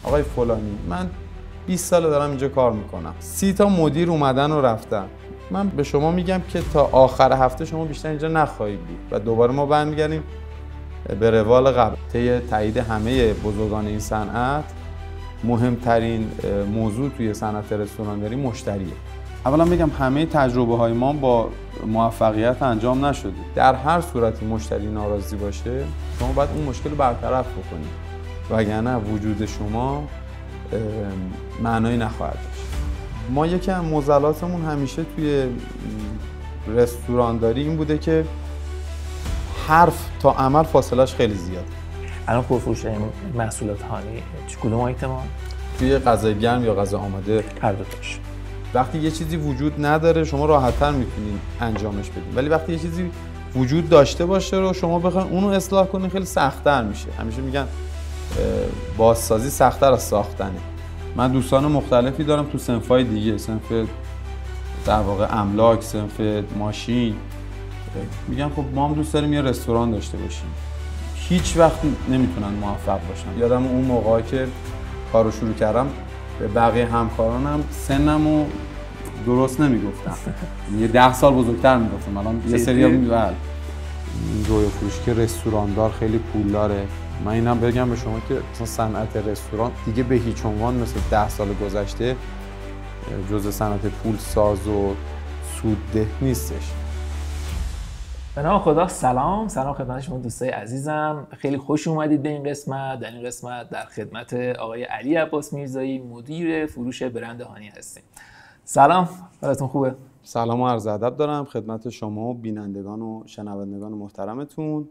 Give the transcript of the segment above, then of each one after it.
آقای فلانی من 20 سال دارم اینجا کار میکنم، 30 تا مدیر اومدن و رفتن، من به شما میگم که تا آخر هفته شما بیشتر اینجا نخواهید بود و دوباره ما برمیگردیم به روال قبل. طی تایید همه بزرگان این صنعت مهمترین موضوع توی صنعت رستورانداری مشتریه. اولا بگم همه تجربه های ما با موفقیت انجام نشده. در هر صورتی مشتری ناراضی باشه شما باید اون مشکل رو برطرف بکنید، وگرنه وجود شما معنایی نخواهد داشت. ما یکی از معضلاتمون همیشه توی رستورانداری این بوده که حرف تا عمل فاصلهش خیلی زیاده. الان پرفروش محصولات هانی کدوم آیتمان؟ توی غذای گرم یا غذا آماده هر دو تاش. وقتی یه چیزی وجود نداره شما راحت‌تر میتونین انجامش بدین، ولی وقتی یه چیزی وجود داشته باشه رو شما بخواید اونو اصلاح کنین خیلی سخت‌تر میشه. همیشه میگن بازسازی سخت‌تر از ساختنه. من دوستان مختلفی دارم تو صنف‌های دیگه، صنف در واقع املاک، صنف ماشین، میگن خب ما هم دوست داریم یه رستوران داشته باشیم، هیچ وقت نمیتونن موفق باشن. یادم اون موقعی که کارو شروع کردم به بقیه همکارانم سنمو درست نمیگفتم، یه 10 سال بزرگتر میگفتم. الان یه سری هم روی فروش که رستوراندار خیلی پول داره. من اینم بگم به شما که صنعت رستوران دیگه به هیچ عنوان مثل 10 سال گذشته جزء صنعت پول ساز و سودده نیستش. به نام خدا. سلام خدمت شما دوستای عزیزم، خیلی خوش اومدید به این قسمت. در این قسمت در خدمت آقای علی عباس میرزایی مدیر فروش برند هانی هستیم. سلام، حالتون خوبه؟ سلام و عرض ادب دارم خدمت شما و بینندگان و شنوندگان محترمتون.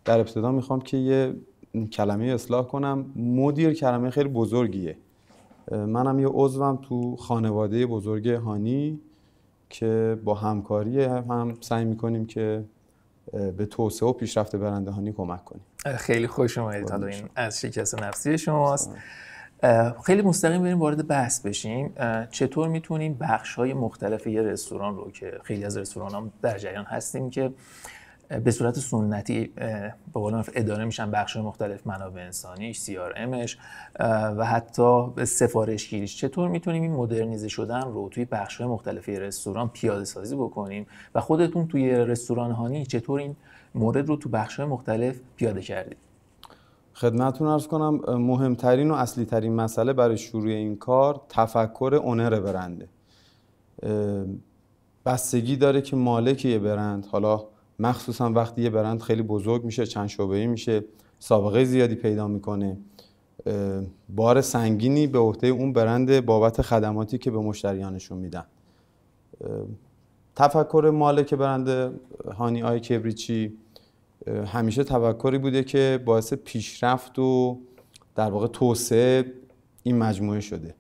در ابتدا میخوام که یه کلمه اصلاح کنم. مدیر کلمه خیلی بزرگیه. منم یه عضوم تو خانواده بزرگ هانی که با همکاری هم سعی میکنیم که به توسعه و پیشرفت برند هانی کمک کنیم. خیلی خوش اومدید. حالا این از شکست نفسی شماست. خیلی مستقیم بریم وارد بحث بشیم. چطور میتونیم بخش‌های مختلف یه رستوران رو که خیلی از رستوران‌ها در جریان هستیم که به صورت سنتی به قول معروف اداره میشن، بخش‌های مختلف، منابع انسانیش، CRMش و حتی سفارشگیریش، چطور میتونیم این مدرنیزه شدن رو توی بخش‌های مختلف رستوران پیاده سازی بکنیم و خودتون توی رستوران هانی چطور این مورد رو تو بخش‌های مختلف پیاده کردید؟ خدمتتون عرض کنم مهمترین و اصلی ترین مسئله برای شروع این کار تفکر اونر برنده. بستگی داره که مالک یه برند، حالا مخصوصا وقتی یه برند خیلی بزرگ میشه، چند شعبه‌ای میشه، سابقه زیادی پیدا میکنه، بار سنگینی به عهده اون برند بابت خدماتی که به مشتریانشون میدن. تفکر مالک برند هانی آی کبریچی همیشه تفکری بوده که باعث پیشرفت و در واقع توسعه این مجموعه شده.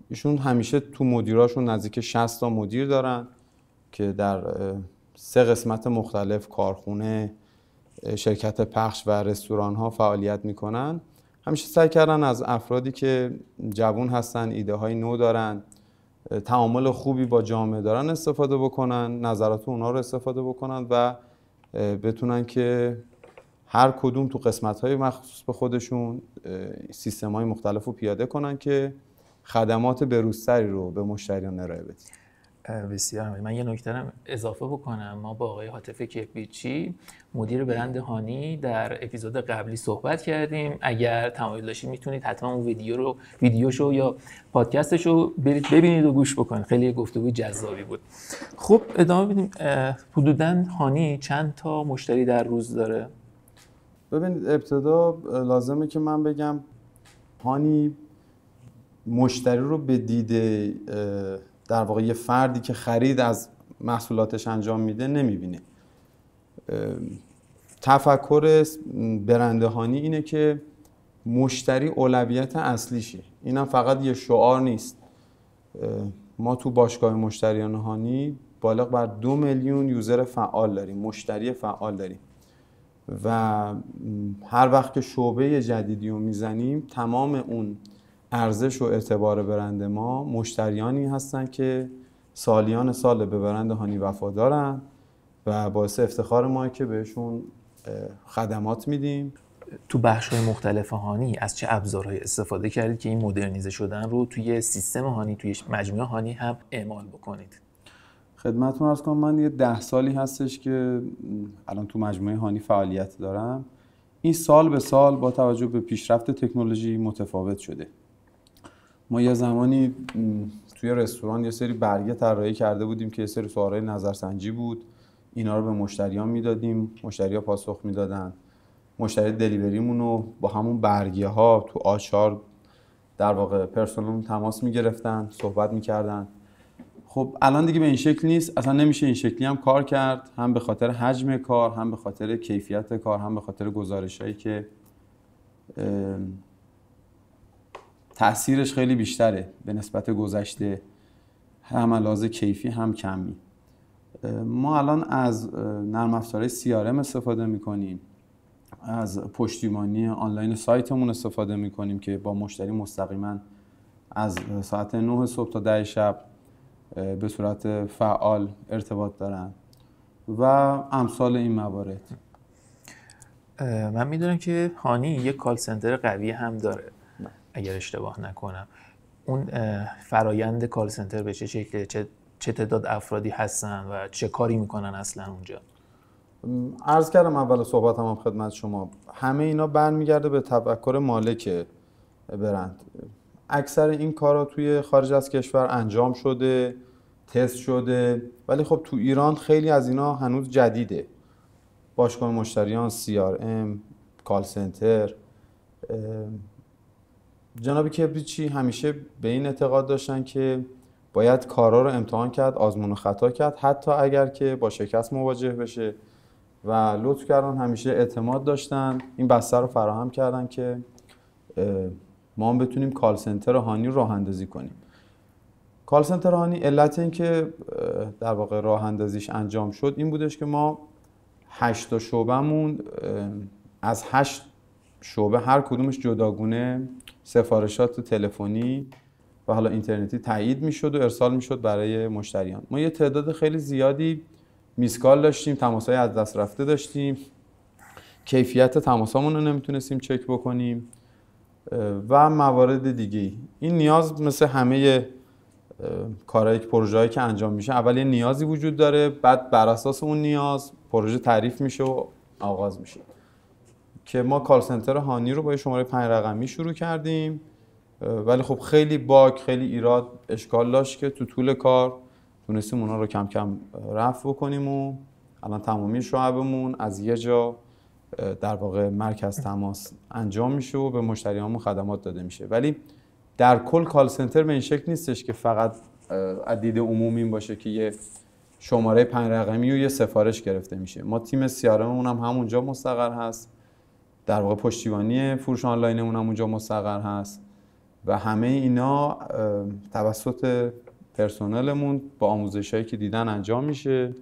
ایشون همیشه تو مدیراشون نزدیک 60 تا مدیر دارن که در 3 قسمت مختلف، کارخونه، شرکت پخش و رستوران ها فعالیت میکنن. همیشه سعی کردن از افرادی که جوان هستن، ایده های نو دارن، تعامل خوبی با جامعه دارن استفاده بکنن، نظرات اونا رو استفاده بکنن و بتونن که هر کدوم تو قسمت های مخصوص به خودشون سیستم های مختلف رو پیاده کنن که خدمات بروزتری رو به مشتریان ارائه بدن. بسیار عالی. من یه نکته رو اضافه بکنم. ما با آقای حاتف کبریچی مدیر برند هانی در اپیزود قبلی صحبت کردیم. اگر تمایل داشتید میتونید حتما اون ویدیوشو یا پادکستشو برید ببینید و گوش بکنید. خیلی گفتگوی جذابی بود. خب ادامه بدیم. حدوداً هانی چند تا مشتری در روز داره؟ ببینید ابتدا لازمه که من بگم هانی مشتری رو به دیده در واقع یه فردی که خرید از محصولاتش انجام میده نمیبینه. تفکر برند هانی اینه که مشتری اولویت اصلیشه. اینم فقط یه شعار نیست. ما تو باشگاه مشتریان هانی بالغ بر 2 میلیون یوزر فعال داریم، مشتری فعال داریم و هر وقت که شعبه جدیدی رو میزنیم تمام اون ارزش و اعتبار برند ما مشتریانی هستن که سالیان سال به برند هانی وفادارن و باعث افتخار ما که بهشون خدمات میدیم. تو بخش‌های مختلف هانی از چه ابزارهایی استفاده کردید که این مدرنیزه شدن رو توی سیستم هانی، توی مجموعه هانی هم اعمال بکنید؟ خدمتتون عرض کنم من یه 10 سالی هستش که الان تو مجموعه هانی فعالیت دارم. این سال به سال با توجه به پیشرفت تکنولوژی متفاوت شده. ما یه زمانی توی رستوران یه سری برگه طراحی کرده بودیم که یه سری سوالای نظرسنجی بود، اینا رو به مشتریان میدادیم، مشتری‌ها پاسخ میدادن. مشتری دلیوریمون رو با همون برگه ها تو آچار در واقع پرسنل تماس میگرفتن، صحبت میکردن. خب الان دیگه به این شکل نیست، اصلا نمیشه این شکلی هم کار کرد، هم به خاطر حجم کار، هم به خاطر کیفیت کار، هم به خاطر گزارش‌هایی که تأثیرش خیلی بیشتره به نسبت گذشته، هم لحاظ کیفی هم کمی. ما الان از نرم افزارهای CRM استفاده میکنیم، از پشتیبانی آنلاین سایتمون استفاده میکنیم که با مشتری مستقیما از ساعت 9 صبح تا 10 شب به صورت فعال ارتباط دارن و امثال این موارد. من میدونم که هانی یک کال سنتر قوی هم داره اگر اشتباه نکنم. اون فرایند کال سنتر به چه شکله؟ چه تعداد افرادی هستن و چه کاری میکنن اصلا اونجا؟ عرض کردم اول صحبتم هم خدمت شما، همه اینا برمیگرده به تفکر مالک برند. اکثر این کارا توی خارج از کشور انجام شده، تست شده، ولی خب تو ایران خیلی از اینا هنوز جدیده. باشگاه مشتریان، CRM، کال سنتر. جناب کبریچی همیشه به این اعتقاد داشتن که باید کارا رو امتحان کرد، آزمون و خطا کرد، حتی اگر که با شکست مواجه بشه، و لطف کردن همیشه اعتماد داشتن، این بسته رو فراهم کردن که ما هم بتونیم کال سنتر هانی رو راه اندازی کنیم. کال سنتر هانی علت این که در واقع راه اندازیش انجام شد این بودش که ما 8 تا شعبه‌مون از 8 شعبه هر کدومش جداگونه سفارشات تلفنی و حالا اینترنتی تایید میشد و ارسال میشد برای مشتریان. ما یه تعداد خیلی زیادی میسکال داشتیم، تماس‌های از دست رفته داشتیم، کیفیت تماسامون رو نمیتونستیم چک بکنیم و موارد دیگه. این نیاز مثل همه کارهای پروژه‌ای که انجام میشه، اول یه نیازی وجود داره، بعد بر اساس اون نیاز پروژه تعریف میشه و آغاز میشه. که ما کال سنتر هانی رو با شماره 5 رقمی شروع کردیم، ولی خب خیلی باگ، خیلی ایراد، اشکال داشت که تو طول کار تونستیم اونا رو کم کم رفع بکنیم و الان تمامی شعبمون از یه جا در واقع مرکز تماس انجام میشه و به مشتریامون خدمات داده میشه. ولی در کل کال سنتر به این شکل نیستش که فقط از دید عمومی این باشه که یه شماره 5 رقمی و یه سفارش گرفته میشه. ما تیم CRMمون هم همونجا مستقر هست، در واقع پشتیبانی فروش آنلاینمون هم اونجا مستقر هست و همه اینا توسط پرسنلمون با آموزشایی که دیدن انجام میشه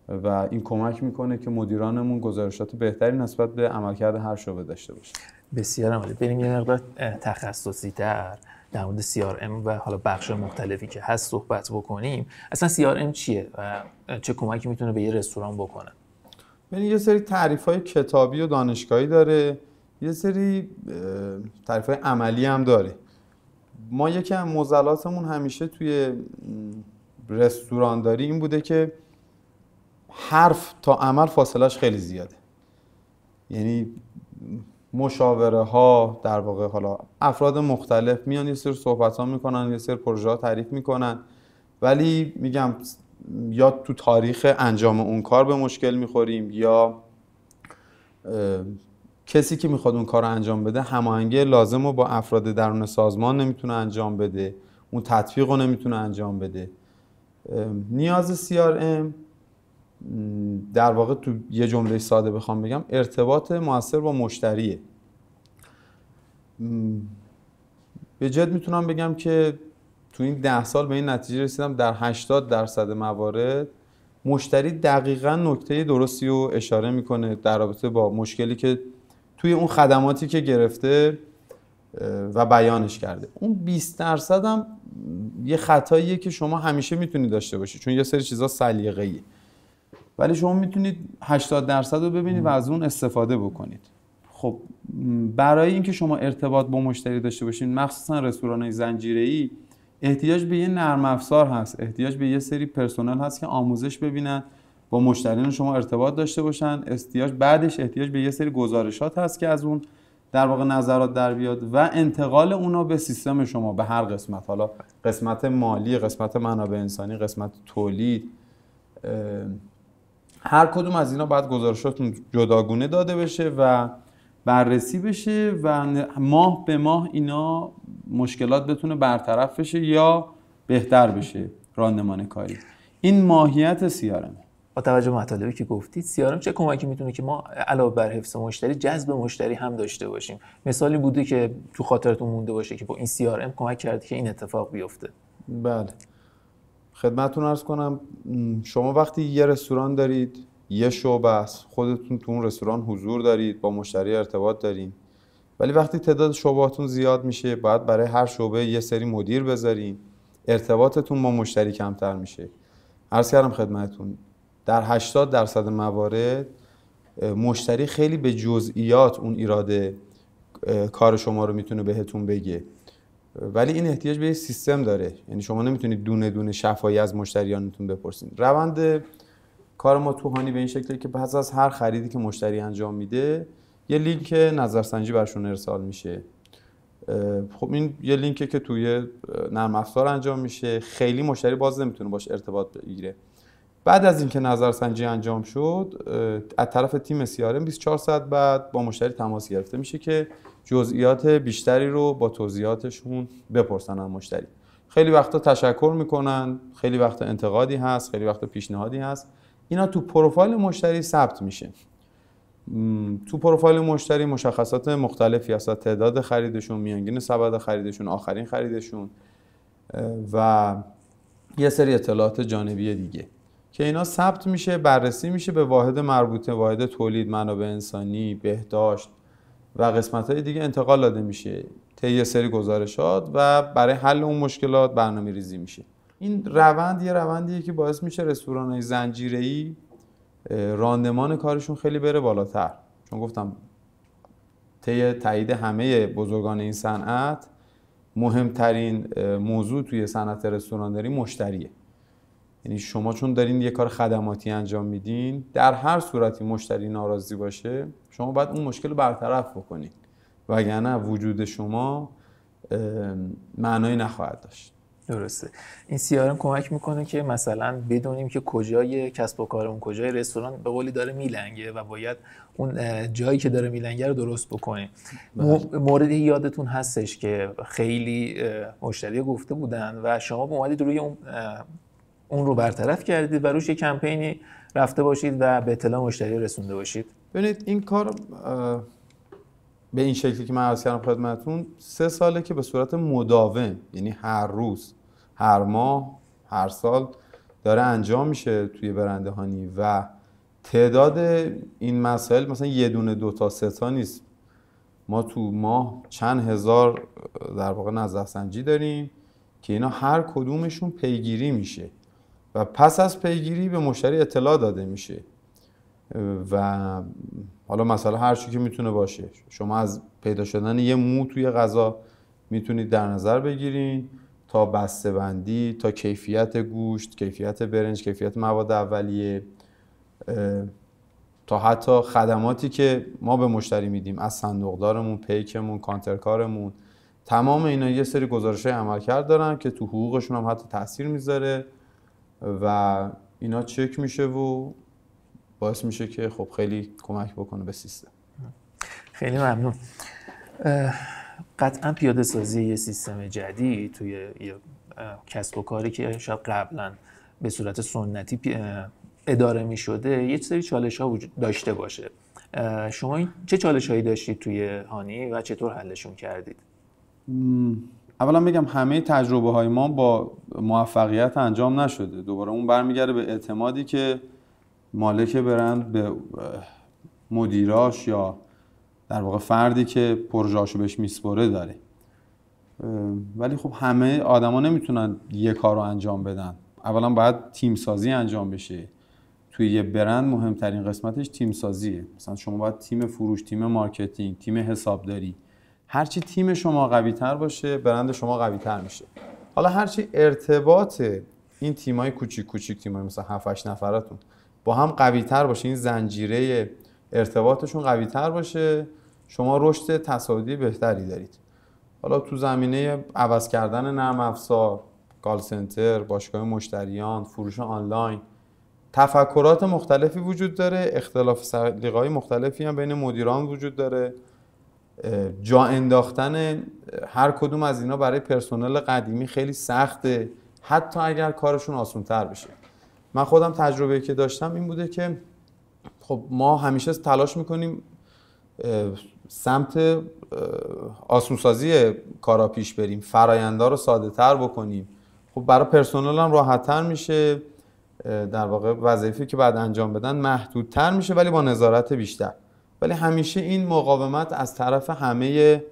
و این کمک میکنه که مدیرانمون گزارشات بهتری نسبت به عملکرد هر شعبه داشته باشه. بسیار عالی. بریم یه مقدار تخصصی تر در مورد CRM و حالا بخش مختلفی که هست صحبت بکنیم. اصلا CRM چیه و چه کمکی میتونه به یه رستوران بکنه؟ یه سری تعریف‌های کتابی و دانشگاهی داره، یه سری تعریف‌های عملی هم داره. ما یکی از معضلاتمون همیشه توی رستورانداری این بوده که حرف تا عمل فاصلهش خیلی زیاده. یعنی مشاوره ها در واقع حالا افراد مختلف میان یه سری صحبت ها میکنن، یه سری پروژه ها تعریف میکنن، ولی میگم یا تو تاریخ انجام اون کار به مشکل میخوریم یا کسی که میخواد اون کار رو انجام بده هماهنگی لازم رو با افراد درون سازمان نمیتونه انجام بده، اون تطبیق رو نمیتونه انجام بده. نیاز CRM در واقع تو یه جمله ساده بخوام بگم ارتباط موثر با مشتریه. به جد میتونم بگم که تو این 10 سال به این نتیجه رسیدم در 80% موارد مشتری دقیقاً نکته درستی رو اشاره میکنه در رابطه با مشکلی که توی اون خدماتی که گرفته و بیانش کرده. اون 20% هم یه خطاییه که شما همیشه میتونید داشته باشید، چون یه سری چیزا سلیقه‌ایه، ولی شما میتونید 80% رو ببینید و از اون استفاده بکنید. خب برای اینکه شما ارتباط با مشتری داشته باشین، مخصوصا رستوران‌های زنجیره‌ای، احتیاج به یه نرم افزار هست، احتیاج به یه سری پرسنل هست که آموزش ببینن، با مشتریان شما ارتباط داشته باشن، بعدش احتیاج به یه سری گزارشات هست که از اون در واقع نظرات در بیاد و انتقال اونا به سیستم شما به هر قسمت، حالا قسمت مالی، قسمت منابع انسانی، قسمت تولید، هر کدوم از اینا باید گزارشاتون جداگونه داده بشه و بررسی بشه و ماه به ماه اینا مشکلات بتونه برطرف بشه یا بهتر بشه راندمان کاری. این ماهیت CRM. با توجه به مطالبی که گفتید، CRM چه کمکی میتونه که ما علاوه بر حفظ مشتری، جذب مشتری هم داشته باشیم؟ مثالی بوده که تو خاطرتون مونده باشه که با این CRM کمک کرده که این اتفاق بیفته؟ بله، خدمتتون عرض کنم، شما وقتی یه رستوران دارید، یه شعبه است، خودتون تو اون رستوران حضور دارید، با مشتری ارتباط دارین، ولی وقتی تعداد شعبهاتون زیاد میشه، باید برای هر شعبه یه سری مدیر بذارین، ارتباطتون با مشتری کمتر میشه. عرض کردم خدمتتون در 80% موارد مشتری خیلی به جزئیات اون ایراد کار شما رو میتونه بهتون بگه، ولی این احتیاج به یه سیستم داره. یعنی شما نمیتونید دونه دونه شفاهی از مشتریانتون بپرسین. روند کار ما تو هانی به این شکلی که پس از هر خریدی که مشتری انجام میده یه لینک نظرسنجی برشون ارسال میشه. خب این یه لینکه که توی نرم افزار انجام میشه، خیلی مشتری باز نمیتونه باش ارتباط بگیره. بعد از اینکه نظرسنجی انجام شد، از طرف تیم CRM 24 ساعت بعد با مشتری تماس گرفته میشه که جزئیات بیشتری رو با توضیحاتشون بپرسن از مشتری. خیلی وقتا تشکر میکنن، خیلی وقتا انتقادی هست، خیلی وقتا پیشنهادی هست. اینا تو پروفایل مشتری ثبت میشه. تو پروفایل مشتری مشخصات مختلفی هست، تعداد خریدشون، میانگین سبد خریدشون، آخرین خریدشون و یه سری اطلاعات جانبی دیگه که اینا ثبت میشه، بررسی میشه، به واحد مربوطه، واحد تولید، منابع انسانی، بهداشت و قسمت‌های دیگه انتقال داده میشه طی یه سری گزارشات و برای حل اون مشکلات برنامه‌ریزی میشه. این روند یه روندیه که باعث میشه رستوران‌های زنجیره‌ای راندمان کارشون خیلی بره بالاتر، چون گفتم طی تایید همه بزرگان این صنعت مهمترین موضوع توی صنعت رستورانداری مشتریه. یعنی شما چون دارین یه کار خدماتی انجام میدین، در هر صورتی مشتری ناراضی باشه شما باید اون مشکل رو برطرف بکنید، وگرنه وجود شما معنایی نخواهد داشت. درسته. این CRM کمک میکنه که مثلا بدونیم که کجای کسب و کارمون، کجای رستوران به قولی داره میلنگه و باید اون جایی که داره میلنگه رو درست بکنیم. موردی یادتون هستش که خیلی مشتری گفته بودن و شما اومدید روی اون رو برطرف کردید و روش یه کمپینی رفته باشید و به اطلاع مشتری رسونده باشید؟ ببینید این کار به این شکلی که من عرض کردم خدمتتون 3 ساله که به صورت مداوم، یعنی هر روز، هر ماه، هر سال داره انجام میشه توی برند هانی و تعداد این مسائل مثلا یه دونه 2 تا 3 تا نیست. ما تو ماه چند هزار در واقع نظرسنجی داریم که اینا هر کدومشون پیگیری میشه و پس از پیگیری به مشتری اطلاع داده میشه و حالا مثلا هر چی که میتونه باشه، شما از پیدا شدن یه مو توی غذا میتونید در نظر بگیرین تا بسته‌بندی، تا کیفیت گوشت، کیفیت برنج، کیفیت مواد اولیه، تا حتی خدماتی که ما به مشتری میدیم، از صندوقدارمون، پیکمون، کانترکارمون، تمام اینا یه سری گزارش‌های عملکرد دارن که تو حقوقشون هم حتی تاثیر میذاره و اینا چک میشه و باعث میشه که خب خیلی کمک بکنه به سیستم. خیلی ممنون. قطعا پیاده سازی یه سیستم جدید توی یه کسب و کاری که شاید قبلا به صورت سنتی اداره می شده یه سری چالش ها داشته باشه. شما چه چالش هایی داشتید توی هانی و چطور حلشون کردید؟ اولا بگم همه تجربه های ما با موفقیت انجام نشده. دوباره اون برمیگرده به اعتمادی که مالک برند به مدیراش یا در واقع فردی که پروژه‌اشو بهش میسپره داره. ولی خب همه آدما نمیتونن یه کار رو انجام بدن. اولا باید تیم سازی انجام بشه. توی یه برند مهمترین قسمتش تیم سازیه. مثلا شما باید تیم فروش، تیم مارکتینگ، تیم حسابداری، هرچی تیم شما قوی تر باشه برند شما قوی تر میشه. حالا هرچی ارتباط این تیمای کوچیک کوچیک، تیمای مثلا 7-8 نفرتون با هم قوی تر باشه، این زنجیره ارتباطشون قوی تر باشه، شما رشد تصاعدی بهتری دارید. حالا تو زمینه عوض کردن نرم افزار، کال سنتر، باشگاه مشتریان، فروش آنلاین، تفکرات مختلفی وجود داره، اختلاف سلیقه‌های مختلفی هم بین مدیران وجود داره. جا انداختن هر کدوم از اینا برای پرسنل قدیمی خیلی سخته، حتی اگر کارشون آسان‌تر بشه. من خودم تجربه‌ای که داشتم این بوده که خب ما همیشه تلاش می‌کنیم سمت آسان‌سازی کارا پیش بریم، فرایندا رو ساده‌تر بکنیم. خب برای پرسنل هم راحت‌تر میشه، در واقع وظایفی که بعد انجام بدن محدودتر میشه ولی با نظارت بیشتر. ولی همیشه این مقاومت از طرف همه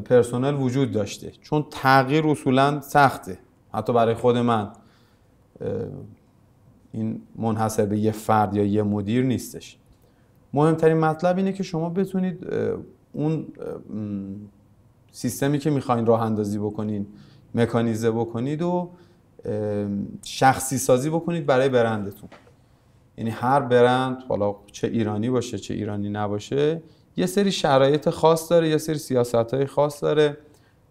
پرسنل وجود داشته، چون تغییر اصولاً سخته. حتی برای خود من این منحصر به یه فرد یا یه مدیر نیستش. مهمترین مطلب اینه که شما بتونید اون سیستمی که میخواین راه اندازی بکنین، مکانیزه بکنید و شخصی سازی بکنید برای برندتون. یعنی هر برند، حالا چه ایرانی باشه چه ایرانی نباشه، یه سری شرایط خاص داره، یه سری سیاست‌های خاص داره،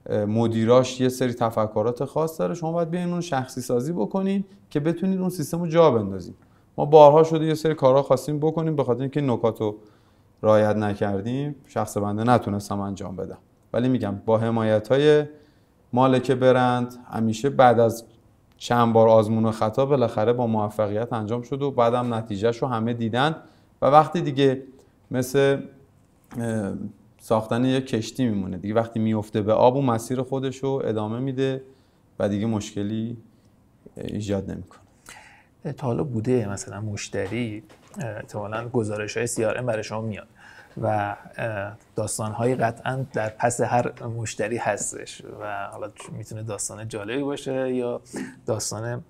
مدیراش یه سری تفکرات خاص داره. شما باید بیاین اون شخصی سازی بکنین که بتونید اون سیستم رو جا بندازید. ما بارها شده یه سری کارها خواستیم بکنیم، به خاطر اینکه نکاتو رعایت نکردیم شخص بنده نتونستم انجام بدم. ولی میگم با حمایت‌های مالک برند همیشه بعد از چند بار آزمون و خطا بالاخره با موفقیت انجام شد و بعدم نتیجهش رو همه دیدن. و وقتی دیگه مثل ساختن یک کشتی میمونه دیگه، وقتی میفته به آب و مسیر خودش رو ادامه میده و دیگه مشکلی ایجاد نمیکنه. تا حالا بوده مثلا مشتری احتمالاً گزارش‌های CRM برای شما میاد و داستان‌های قطعاً در پس هر مشتری هستش و حالا میتونه داستان جالبی باشه یا داستان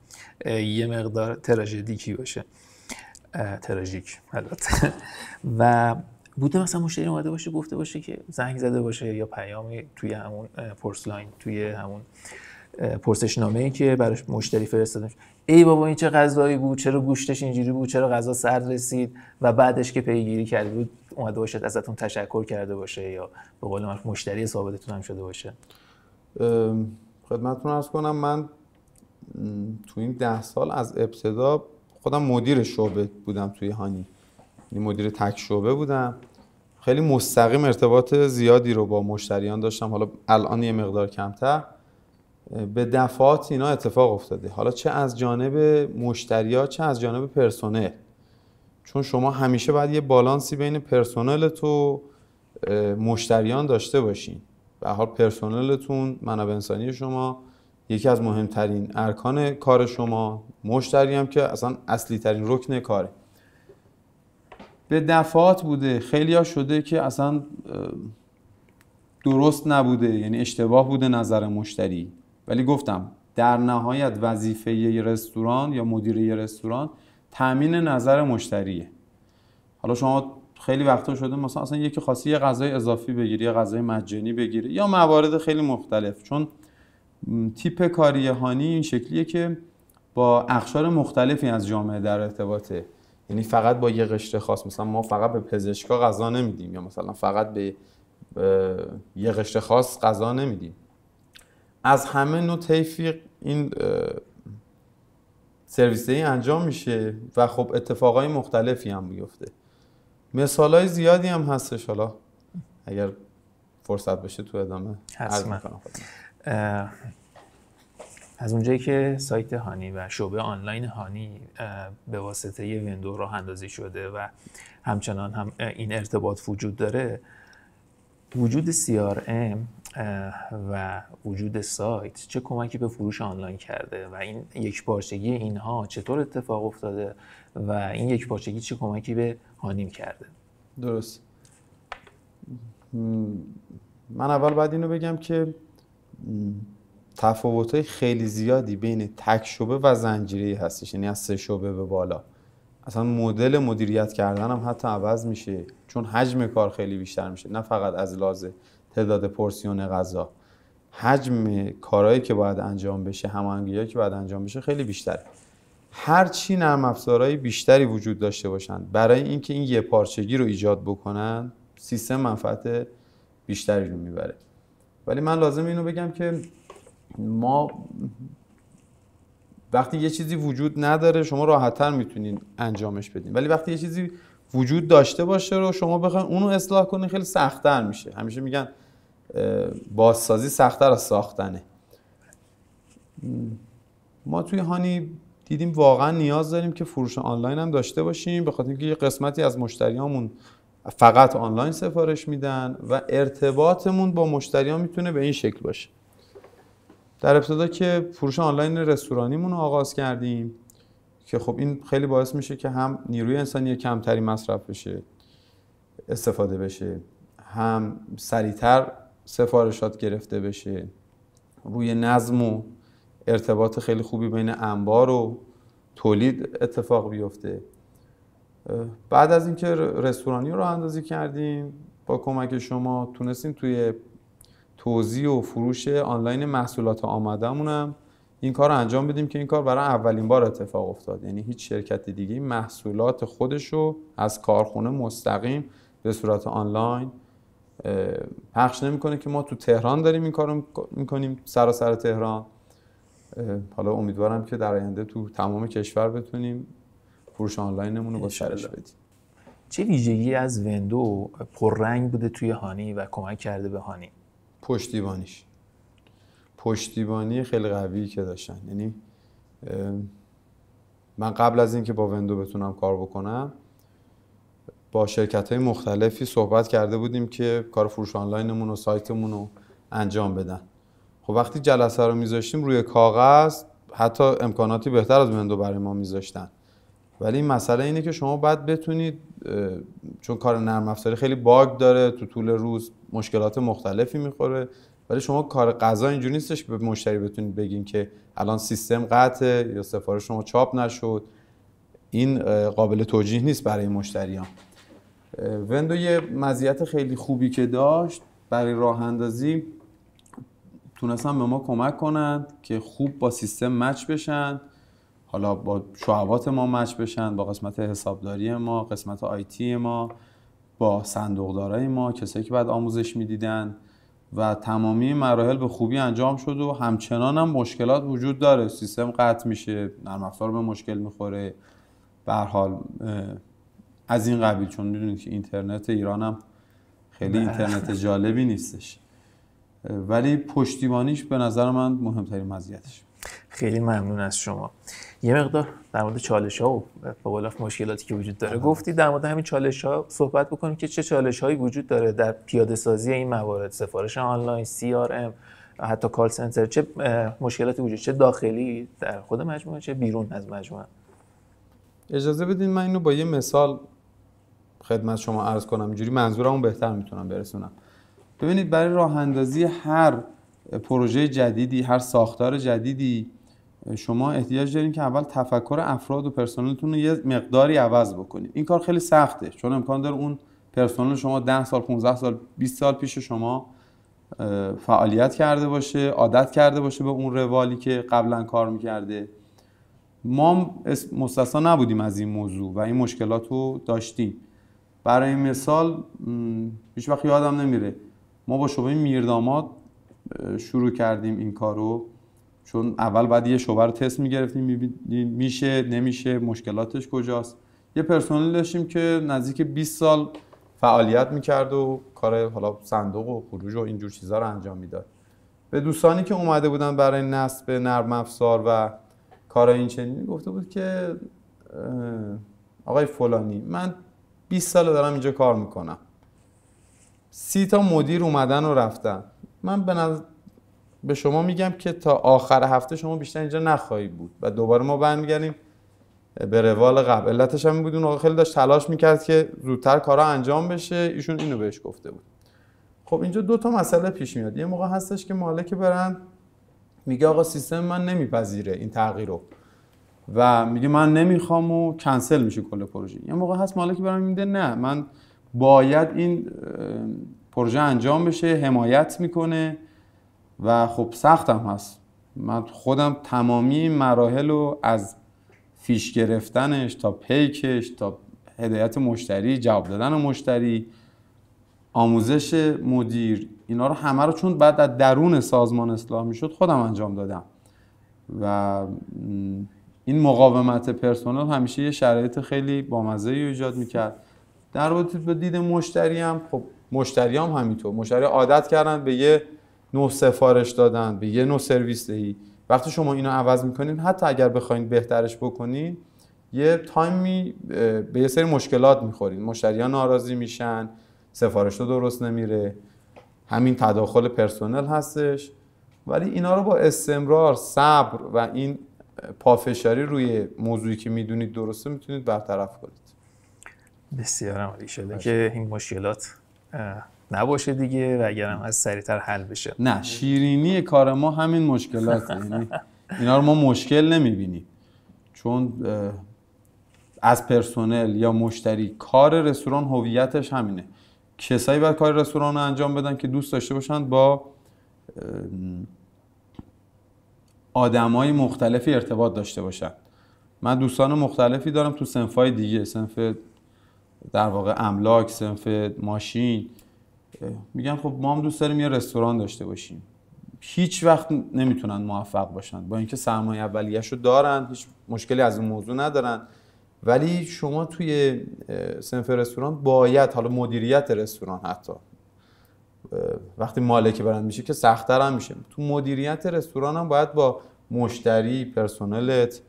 یه مقدار تراژدیکی باشه، تراژیک البته. و بوده مثلا مشتری اومده باشه گفته باشه که زنگ زده باشه یا پیامی توی همون پرس لاین، توی همون پرسشنامه‌ای که برای مشتری فرستادم، ای بابا این چه غذایی بود، چرا گوشتش اینجوری بود، چرا غذا سرد رسید، و بعدش که پیگیری کرده بود اومده باشه ازتون تشکر کرده باشه یا به قول معروف مشتری ثابتتون هم شده باشه. خدمتتون عرض کنم من تو این 10 سال از ابتدا خودم مدیر شعبه بودم توی هانی، مدیر تک شعبه بودم، خیلی مستقیم ارتباط زیادی رو با مشتریان داشتم. حالا الان یه مقدار کمتر. به دفعات اینا اتفاق افتاده، حالا چه از جانب مشتریا چه از جانب پرسنل، چون شما همیشه باید یه بالانسی بین پرسنل تو مشتریان داشته باشین. به هر حال پرسنلتون، منابع انسانی شما یکی از مهمترین ارکان کار شما، مشتری هم که اصلا اصلی ترین رکن کاره. به دفعات بوده خیلی ها شده که اصلا درست نبوده، یعنی اشتباه بوده نظر مشتری. ولی گفتم در نهایت وظیفه یه رستوران یا مدیر یه رستوران تامین نظر مشتریه. حالا شما خیلی وقتا شده مثلا اصلا یکی خواسته یه غذای اضافی بگیره یا غذای مجانی بگیره یا موارد خیلی مختلف، چون تیپ کاری هانی این شکلیه که با اقشار مختلفی از جامعه در ارتباطه. یعنی فقط با یه قشر خاص، مثلا ما فقط به پزشکا غذا نمیدیم یا مثلا فقط به یه قشر خاص غذا نمیدیم. از همه نوع طیفی این سرویس‌دهی انجام میشه و خب اتفاقای مختلفی هم میفته. مثالای زیادی هم هستش، حالا اگر فرصت بشه تو ادامه عرض می‌کنم. از اونجایی که سایت هانی و شعبه آنلاین هانی به واسطه یه وندور راه اندازی شده و همچنان هم این ارتباط وجود داره، وجود CRM و وجود سایت چه کمکی به فروش آنلاین کرده و این یکپارچگی اینها چطور اتفاق افتاده و این یکپارچگی چه کمکی به هانی کرده؟ درست. من اول باید اینو بگم که تفاوت‌های خیلی زیادی بین تک شعبه و زنجیره‌ای هستش، یعنی از 3 شعبه به بالا. اصلا مدل مدیریت کردن هم حتی عوض میشه، چون حجم کار خیلی بیشتر میشه، نه فقط از لحاظ تعداد پورسیون غذا، حجم کارهایی که باید انجام بشه، هماهنگی‌هایی که باید انجام بشه خیلی بیشتره. هر چی نرم افزارهای بیشتری وجود داشته باشن برای اینکه این یه پارچگی رو ایجاد بکنن، سیستم منفعت بیشتری رو میبره. ولی من لازم اینو بگم که ما وقتی یه چیزی وجود نداره شما راحت‌تر میتونین انجامش بدین، ولی وقتی یه چیزی وجود داشته باشه رو شما بخواید اونو اصلاح کنین خیلی سخت‌تر میشه. همیشه میگن بازسازی سخت‌تر از ساختنه. ما توی هانی دیدیم واقعا نیاز داریم که فروش آنلاین هم داشته باشیم، به خاطر اینکه یه قسمتی از مشتریامون فقط آنلاین سفارش میدن و ارتباطمون با مشتریان میتونه به این شکل باشه. در ابتدا که فروش آنلاین رستورانیمون رو آغاز کردیم که خب این خیلی باعث میشه که هم نیروی انسانی کمتری مصرف بشه، استفاده بشه، هم سریعتر سفارشات گرفته بشه، روی نظم و ارتباط خیلی خوبی بین انبار و تولید اتفاق بیفته. بعد از اینکه رستورانی رو اندازی کردیم با کمک شما تونستیم توی توزیع و فروش آنلاین محصولات آماده‌مون هم این کار رو انجام بدیم که این کار برای اولین بار اتفاق افتاد. یعنی هیچ شرکت دیگه محصولات خودش رو از کارخونه مستقیم به صورت آنلاین پخش نمی‌کنه که ما تو تهران داریم این کارو می‌کنیم، سراسر تهران. حالا امیدوارم که در آینده تو تمام کشور بتونیم فروش آنلاینمون رو گسترش بدیم. چه ویژگی از وندو پررنگ بوده توی هانی و کمک کرده به هانی؟ پشتیبانی خیلی قوی که داشتن. یعنی من قبل از اینکه با وندو بتونم کار بکنم با شرکت‌های مختلفی صحبت کرده بودیم که کار فروش آنلاینمون و سایتمون رو انجام بدن. خب وقتی جلسه رو میذاشتیم روی کاغذ حتی امکاناتی بهتر از وندو برای ما میذاشتن، ولی مسئله اینه که شما باید بتونید، چون کار نرم افزاری خیلی باگ داره، تو طول روز مشکلات مختلفی میخوره، ولی شما کار قضا اینجوری نیستش که به مشتری بتونید بگین که الان سیستم قطعه یا سفارش شما چاپ نشد. این قابل توجیه نیست برای مشتریان. وندو یه مزیت خیلی خوبی که داشت برای راه اندازی، تونستن به ما کمک کنند که خوب با سیستم مچ بشن، حالا با شعبات ما مچ بشن، با قسمت حسابداری ما، قسمت آیتی ما، با صندوقدارای ما، کسایی که بعد آموزش میدیدن و تمامی مراحل به خوبی انجام شد. و همچنان هم مشکلات وجود داره، سیستم قطع میشه، نرم افزار به مشکل میخوره، به هر حال از این قبیل، چون میدونید که اینترنت ایران هم خیلی اینترنت جالبی نیستش، ولی پشتیبانیش به نظر من مهمترین مزیتش. خیلی ممنون از شما. یه مقدار در مورد چالش‌ها و به قول مشکلاتی که وجود داره گفتی، در مورد همین چالش‌ها صحبت بکنیم که چه چالش‌هایی وجود داره در پیاده‌سازی این موارد، سفارش آنلاین، CRM، حتی کال سنتر، چه مشکلاتی وجود، چه داخلی در خود مجموعه چه بیرون از مجموعه. اجازه بدین من اینو با یه مثال خدمت شما عرض کنم، اینجوری منظورمو بهتر میتونم برسونم. ببینید، برای راه اندازی هر پروژه جدیدی، هر ساختار جدیدی، شما احتیاج دارین که اول تفکر افراد و پرسنلتون رو یه مقداری عوض بکنید. این کار خیلی سخته، چون امکان داره اون پرسنل شما 10 سال، 15 سال، 20 سال پیش شما فعالیت کرده باشه، عادت کرده باشه به اون روالی که قبلا کار میکرده. ما مستثنا نبودیم از این موضوع و این مشکلات رو داشتیم. برای مثال هیچ وقت یادم نمیره، ما با شعبه میرداماد شروع کردیم این کارو، چون اول بعد یه شعبه رو تست میگرفتیم، میشه نمیشه، مشکلاتش کجاست. یه پرسنل داشتیم که نزدیک 20 سال فعالیت میکرد و کار حالا صندوق و خروج و اینجور چیزا رو انجام میداد. به دوستانی که اومده بودن برای نصب نرم افزار و کار این چنینی گفته بود که آقای فلانی، من 20 سال دارم اینجا کار میکنم، 30 تا مدیر اومدن و رفتن، من به شما میگم که تا آخر هفته شما بیشتر اینجا نخواهی بود و دوباره ما برمیگردیم به روال قبل. علتش هم بود اون آقا خیلی داشت تلاش میکرد که زودتر کارا انجام بشه، ایشون اینو بهش گفته بود. خب اینجا دو تا مسئله پیش میاد. یه موقع هستش که مالک برند میگه آقا سیستم من نمیپذیره این تغییر رو، و میگه من نمیخوام و کنسل میشه کل پروژه. یه موقع هست مالک برام میگه نه من باید این پروژه انجام بشه، حمایت میکنه و خب سختم هست. من خودم تمامی این مراحل رو از فیش گرفتنش تا پیکش تا هدایت مشتری، جواب دادن مشتری، آموزش مدیر، اینا رو همه رو چون بعد از درون سازمان اصلاح میشد خودم انجام دادم و این مقاومت پرسنل همیشه یه شرایط خیلی بامزه ایجاد میکرد. در رابطه با دید مشتری هم خب مشتری هم همینطور، مشتری عادت کردن به یه نوع سفارش دادن، به یه نوع سرویس دهی. وقتی شما اینو عوض میکنین حتی اگر بخواین بهترش بکنین یه تایمی به یه سری مشکلات میخورین، مشتریان ناراضی میشن، سفارش رو درست نمیره، همین تداخل پرسنل هستش. ولی اینا رو با استمرار، صبر و این پافشاری روی موضوعی که میدونید درسته میتونید برطرف کنید. بسیار عالی شده که این مشکلات نباشه دیگه و اگرم از سریعتر حل بشه. نه شیرینی کار ما همین مشکلاته. یعنی اینا رو ما مشکل نمیبینیم چون از پرسنل یا مشتری کار رستوران هویتش همینه. کسایی باید کار رستوران رو انجام بدن که دوست داشته باشن با آدمای مختلفی ارتباط داشته باشن. من دوستان مختلفی دارم تو صنف‌های دیگه، صنف در واقع املاک، صنف ماشین. میگن خب ما هم دوست داریم یه رستوران داشته باشیم. هیچ وقت نمیتونن موفق باشن با اینکه سرمایه اولیه‌شو دارن، هیچ مشکلی از این موضوع ندارن. ولی شما توی صنف رستوران باید، حالا مدیریت رستوران حتی وقتی مالک برند میشه که سخت‌تر هم میشه، تو مدیریت رستوران هم باید با مشتری، پرسنلت،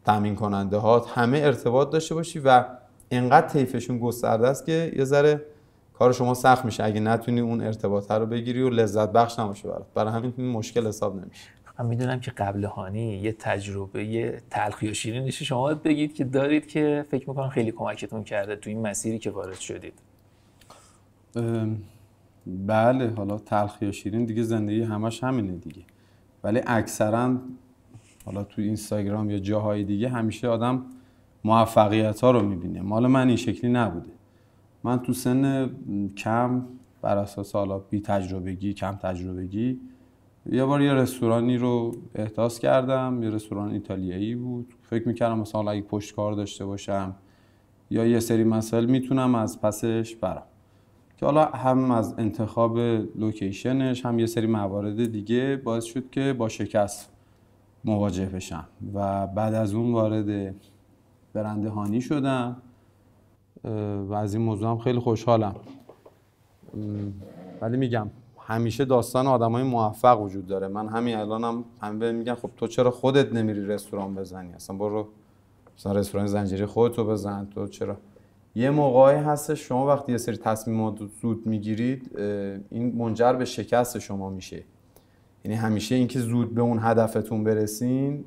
تامین کننده هات همه ارتباط داشته باشی و اینقدر طیفشون گسترده است که یه ذره کار شما سخت میشه اگه نتونی اون ارتباط رو بگیری و لذت بخش نباشه برات. برای همین مشکل حساب نمیشه. من میدونم که قبل هانی یه تجربه تلخی و شیرینش شما بگید که دارید که فکر میکنم خیلی کمکتون کرده تو این مسیری که وارد شدید. بله، حالا تلخی و شیرین دیگه زندگی همش همینه دیگه. ولی اکثرا حالا تو اینستاگرام یا جاهای دیگه همیشه آدم موفقیت ها رو میبینه. مال من این شکلی نبوده. من تو سن کم بر اساس حالا بی تجربگی، کم تجربگی، یه بار یه رستورانی رو احداث کردم. یه رستوران ایتالیایی بود. فکر میکردم مثلا اگه پشتکار داشته باشم یا یه سری مسائل میتونم از پسش برم، که حالا هم از انتخاب لوکیشنش هم یه سری موارد دیگه باعث شد که با شکست مواجه بشم و بعد از اون وارد برند هانی شدم و از این موضوع هم خیلی خوشحالم. ولی میگم همیشه داستان آدمای موفق وجود داره. من همین الانم همه میگن خب تو چرا خودت نمیری رستوران بزنی، اصلا برو مثلا رستوران زنجیره خودتو بزن، تو چرا. یه موقعی هست شما وقتی یه سری تصمیمات زود میگیرید این منجر به شکست شما میشه. یعنی همیشه اینکه زود به اون هدفتون برسین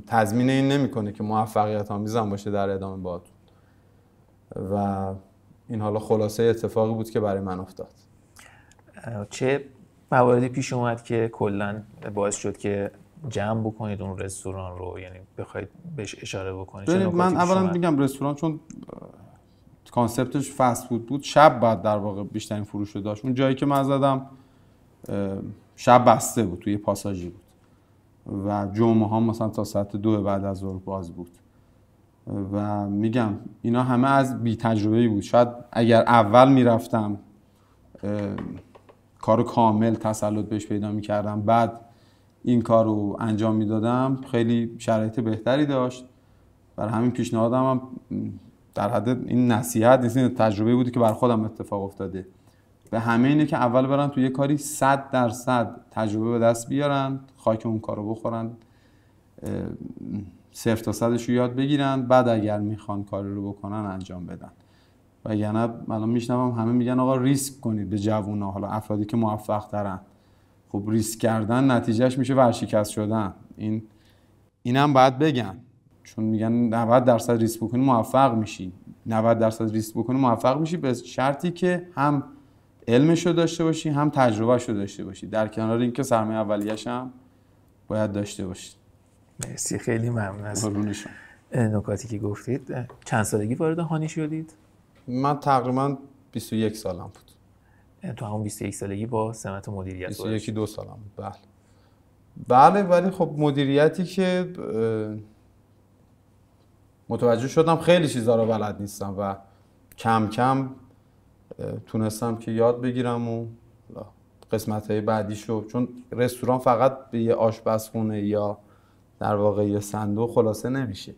تضمین این نمیکنه که موفقیت آمیز هم باشه در ادامه باهاتون. و این حالا خلاصه اتفاقی بود که برای من افتاد. چه مواردی پیش اومد که کلا باعث شد که جمع بکنید اون رستوران رو، یعنی بخواید بهش اشاره بکنید؟ من اولا میگم رستوران چون کانسپتش فست فود بود، شب بعد در واقع بیشترین فروش رو داشت. اون جایی که من زدم شب بسته بود، توی پاساژی بود و جمعه ها مثلا تا ساعت 2 بعد از ظهر باز بود. و میگم اینا همه از بی تجربه‌ای بود. شاید اگر اول میرفتم کارو کامل تسلط بهش پیدا میکردم، بعد این کارو انجام میدادم، خیلی شرایط بهتری داشت. برای همین پیشنهادم هم در حد این نصیحت نیست، این تجربه بودی که بر خودم اتفاق افتاده. به همه اینه که اول برن توی کاری 100% تجربه به دست بیارن، خاک اون کارو بخورن، 0 تا 100 رو یاد بگیرن، بعد اگر میخوان کاری رو بکنن انجام بدن. وگرنه الان میشنوم همه میگن آقا ریسک کنید به جوونا، حالا افرادی که موفق ترن. خب ریسک کردن نتیجهش میشه ورشکست شدن. اینم باید بگن، چون میگن 90% ریسک بکنی موفق میشی. 90% ریسک بکنی موفق میشی به شرطی که هم علمشو داشته باشی هم تجربهشو داشته باشی، در کنار اینکه سرمایه اولیه‌اش هم باید داشته باشی. مرسی، خیلی ممنون از قربونشون. نکاتی که گفتید. چند سالگی وارد هانی شدید؟ من تقریبا 21 سالم بود. تو همون 21 سالگی با سمت مدیریت 21-2 سالم بود. بله ولی خب مدیریتی که متوجه شدم خیلی چیزا رو بلد نیستم و کم کم تونستم که یاد بگیرم و قسمت‌های بعدیشو، چون رستوران فقط به یه آشپزخونه یا در واقع یه صندوق خلاصه نمیشه.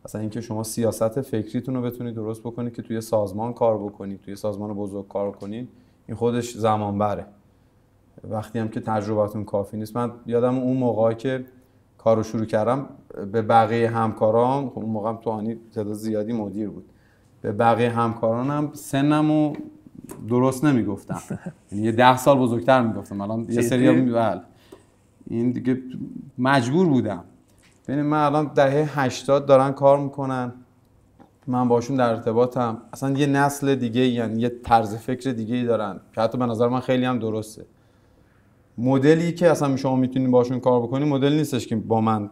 مثلا اینکه شما سیاست فکریتون رو بتونید درست بکنید که توی سازمان کار بکنید، توی سازمان بزرگ کار کنید، این خودش زمان بره. وقتی هم که تجربه‌تون کافی نیست. من یادم اون موقعی که کارو شروع کردم به بقیه همکارام، اون موقعم تو هانی تعداد زیادی مدیر بود، به بقیه همکارانم سنمو درست نمیگفتم، یعنی یه 10 سال بزرگتر میگفتم. الان یه سری این دیگه مجبور بودم. ببین من الان دهه 80 دارن کار میکنن، من باشون در ارتباطم، اصلا یه نسل دیگه، یعنی یه طرز فکر دیگه ای دارن که حتی به نظر من خیلی هم درسته. مدلی که اصلا شما میتونید باشون کار بکنید مدل نیستش که با من.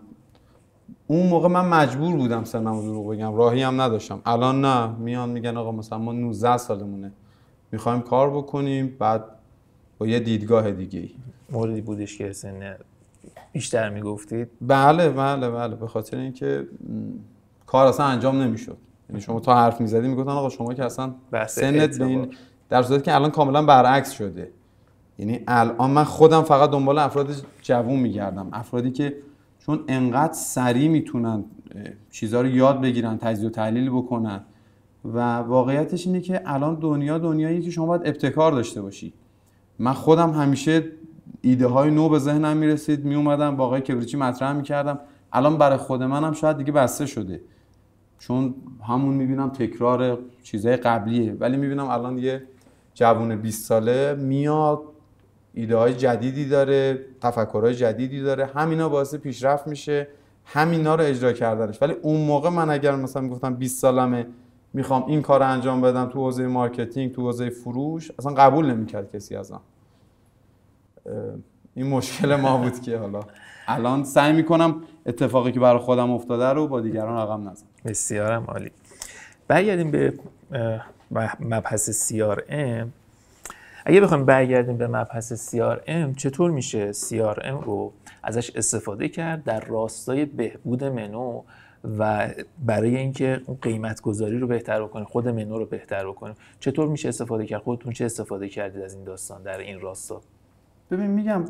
اون موقع من مجبور بودم سنمو دروغ بگم، راهی هم نداشتم. الان نه، میان میگن آقا مثلا ما 19 سالمونه میخوایم کار بکنیم، بعد با یه دیدگاه دیگه ای. موردی بودش که سن بیشتر میگفتید؟ بله به خاطر اینکه کار اصلا انجام نمیشد. یعنی شما تا حرف میزدی میگفتن آقا شما که اصلا سنت به این، در صورتی که الان کاملا برعکس شده. یعنی الان من خودم فقط دنبال افراد جوون میگردم، افرادی که چون انقدر سریع میتونن چیزها رو یاد بگیرن، تجزیه و تحلیل بکنن و واقعیتش اینه که الان دنیاییه که شما باید ابتکار داشته باشی. من خودم همیشه ایده های نو به ذهنم میرسید، میومدم با آقای کبریچی مطرح میکردم. الان برای خود منم شاید دیگه بسته شده، چون همون میبینم تکرار چیزهای قبلیه، ولی میبینم الان یه جوون 20 ساله میاد ایده های جدیدی داره، تفکرهای جدیدی داره، همینا باعث پیشرفت میشه، همینا رو اجرا کردنش. ولی اون موقع من اگر مثلا میگفتم 20 سالمه میخوام این کار رو انجام بدم تو حوزه مارکتینگ، تو حوزه فروش، اصلا قبول نمیکرد کسی ازم. این مشکل ما بود که حالا الان سعی میکنم اتفاقی که برای خودم افتاده رو با دیگران رقم نزنم. بسیارم عالی. برگردیم به مبحث CRM. اگه بخوایم برگردیم به مبحث CRM، چطور میشه CRM رو ازش استفاده کرد در راستای بهبود منو و برای اینکه اون قیمت گذاری رو بهتر بکنیم، خود منو رو بهتر بکنیم؟ چطور میشه استفاده کرد؟ خودتون چه استفاده کردید از این داستان در این راستا؟ ببین میگم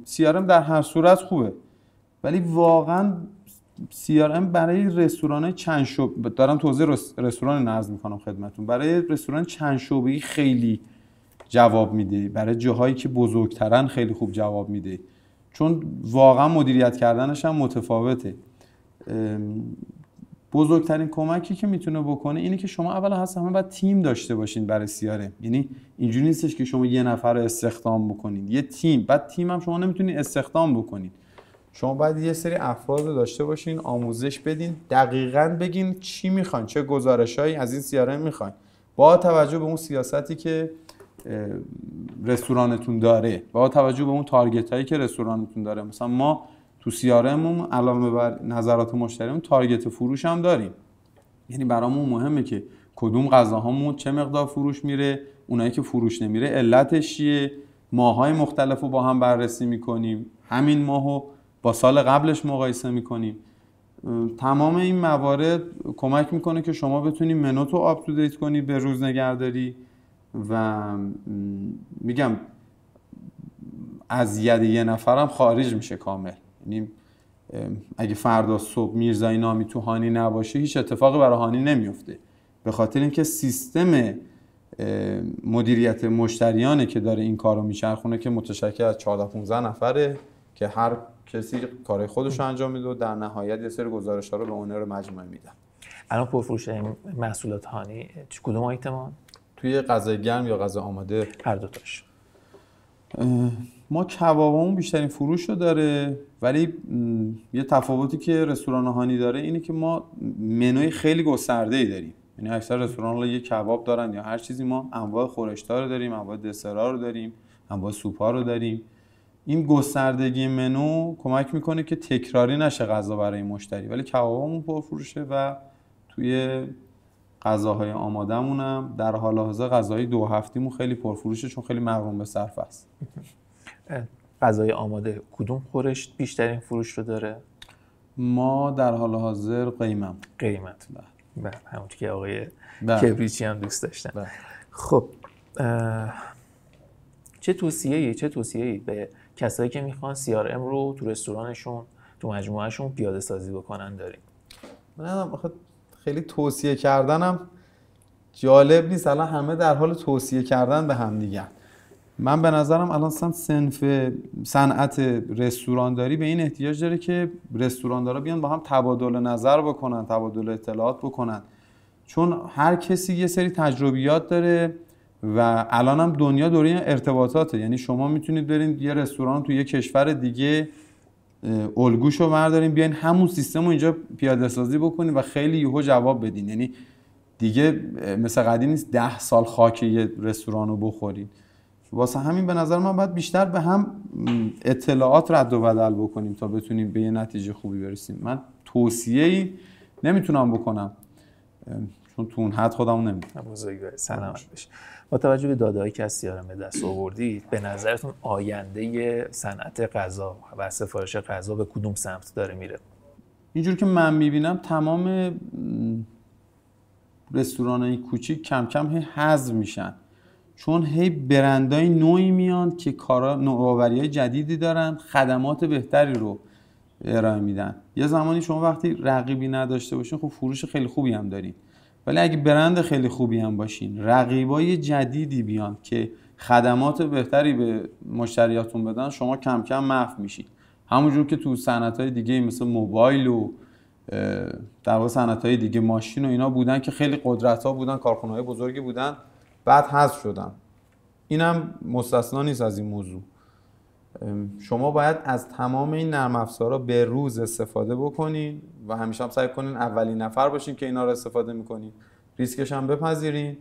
CRM در هر صورت خوبه، ولی واقعا CRM برای رستوران چند شعبه، دارم توضیح رستوران نظم میکنم خدمتتون، برای رستوران چند شعبه‌ای خیلی جواب میده، برای جاهایی که بزرگترن خیلی خوب جواب میده، چون واقعا مدیریت کردنش هم متفاوته. بزرگترین کمکی که میتونه بکنه اینه که شما اول از همه باید تیم داشته باشین برای CRM. یعنی اینجوری نیستش که شما یه نفر رو استخدام بکنید، یه تیم. بعد تیم هم شما نمیتونید استخدام بکنید، شما باید یه سری افراد رو داشته باشین، آموزش بدین، دقیقاً بگین چی میخواین، چه گزارشایی از این CRM میخواین، با توجه به اون سیاستی که رستورانتون داره، با توجه به اون تارگت هایی که رستورانتون داره. مثلا ما تو CRMمون علاوه بر نظرات مشتریمون تارگت فروش هم داریم. یعنی برامون مهمه که کدوم غذاهامون چه مقدار فروش میره، اونایی که فروش نمیره علتش چیه. ماهای مختلف رو با هم بررسی میکنیم، همین ماهو با سال قبلش مقایسه میکنیم. تمام این موارد کمک میکنه که شما بتونید منوتو آپ تو دیت کنی به روز نگهداری و میگم از ید یه نفرم خارج میشه کامل. یعنی اگه فردا صبح میرزایی نامی تو هانی نباشه هیچ اتفاقی برای هانی نمیفته، به خاطر اینکه سیستم مدیریت مشتریانه که داره این کارو میچرخونه که متشکل از 14-15 نفره که هر کسی کار خودش رو انجام میده و در نهایت یه سری گزارش‌ها رو به اونر مجموعه میدن. الان پرفروش محصولات هانی کدوم آیتمان؟ توی غذای گرم یا غذا آماده؟ هر دو تاش. ما کبابمون بیشترین فروش رو داره، ولی یه تفاوتی که رستوران هانی داره اینه که ما منوی خیلی گسترده‌ای داریم. یعنی اکثر رستوران‌ها یه کباب دارن یا هر چیزی، ما انواع خورش‌ها رو داریم، انواع دسرها رو داریم، انواع سوپ‌ها رو داریم. این گستردگی منو کمک میکنه که تکراری نشه غذا برای مشتری، ولی کبابمون پرفروشه و توی غذاهای آماده‌مونم در حال حاضر غذای 2 هفتیمون خیلی پرفروشه، چون خیلی مغروم به صرف است. غذای آماده کدوم خورش بیشترین فروش رو داره؟ ما در حال حاضر قیمت بله، همونطور که آقای کبریچی هم دوست داشتن. خب چه توصیه‌ای به کسایی که میخوان CRM رو تو رستورانشون، تو مجموعهشون پیاده سازی بکنن داریم؟ من خیلی توصیه کردنم جالب نیست، الان همه در حال توصیه کردن به هم دیگه. من به نظرم الان صنعت رستورانداری به این احتیاج داره که رستوراندارا بیان با هم تبادل نظر بکنن، تبادل اطلاعات بکنن، چون هر کسی یه سری تجربیات داره و الان هم دنیا دوره ارتباطاته. یعنی شما میتونید برین یه رستوران تو یه کشور دیگه الگوشو بردارین بیاین همون سیستم رو اینجا پیاده سازی بکنین و خیلی یهو جواب بدین. یعنی دیگه مثل قدیم نیست 10 سال خاک یه رستوران رو بخورین. واسه همین به نظر من باید بیشتر به هم اطلاعات رد و بدل بکنیم تا بتونیم به یه نتیجه خوبی برسیم. من توصیه‌ای نمیتونم بکنم چون تو اون حد خودمون نمیتونم. بزرگوار سلامت باشید. با توجه به داده‌هایی که از CRM دست آوردید، به نظرتون آینده صنعت غذا و سفارش غذا به کدوم سمت داره میره؟ اینجور که من میبینم تمام رستوران‌های کوچیک کم کم حذف میشن، چون برندهای نوعی میان که نوآوری‌های جدیدی دارن، خدمات بهتری رو ارائه میدن. یه زمانی شما وقتی رقیبی نداشته باشین خب فروش خیلی خوبی هم دارین، ولی اگه برند خیلی خوبی هم باشین، رقیبای جدیدی بیان که خدمات بهتری به مشتریاتون بدن، شما کم کم محو میشین. همونجور که تو صنعت‌های دیگه مثل موبایل و در واقع صنعت‌های دیگه ماشین و اینا بودن که خیلی قدرت‌ها بودن، کارخونه‌های بزرگی بودن، بعد حذف شدن. اینم مستثنا نیست از این موضوع. شما باید از تمام این نرم افزارها به روز استفاده بکنین و همیشه هم سعی کنین اولین نفر باشین که اینا رو استفاده میکنین، ریسکش هم بپذیرین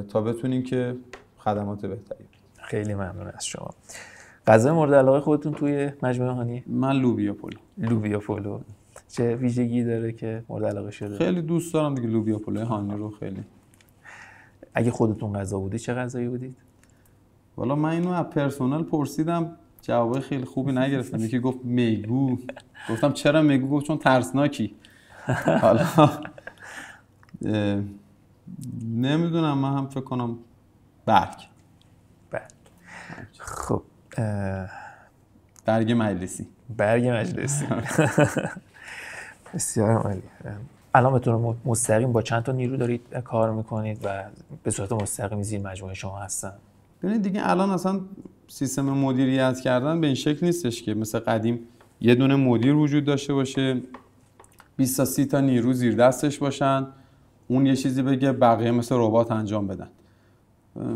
تا بتونین که خدمات بهتری. خیلی ممنون از شما. غذای مورد علاقه خودتون توی مجموعه هانی؟ من لوبیا پلو. لوبیا پلو چه ویژگی داره که مورد علاقه شده؟ خیلی دوست دارم دیگه لوبیا پلو هانی رو خیلی. اگه خودتون غذا بودید چه غذایی بودید؟ والا من اینو از پرسنل پرسیدم، جواب خیلی خوبی نگرفتم. یکی گفت میگو، گفتم چرا میگو؟ گفت چون ترسناکی. حالا نمیدونم، من هم فکر کنم برگ. خب برگ مجلسی. بسیار عالی. الان به طور مستقیم با چند تا نیرو دارید کار میکنید و به صورت مستقیم زیر مجموعه شما هستن؟ ببینید دیگه الان اصلا سیستم مدیریت کردن به این شکل نیستش که مثل قدیم یه دونه مدیر وجود داشته باشه، 20 تا 30 تا نیرو زیر دستش باشن، اون یه چیزی بگه بقیه مثل ربات انجام بدن.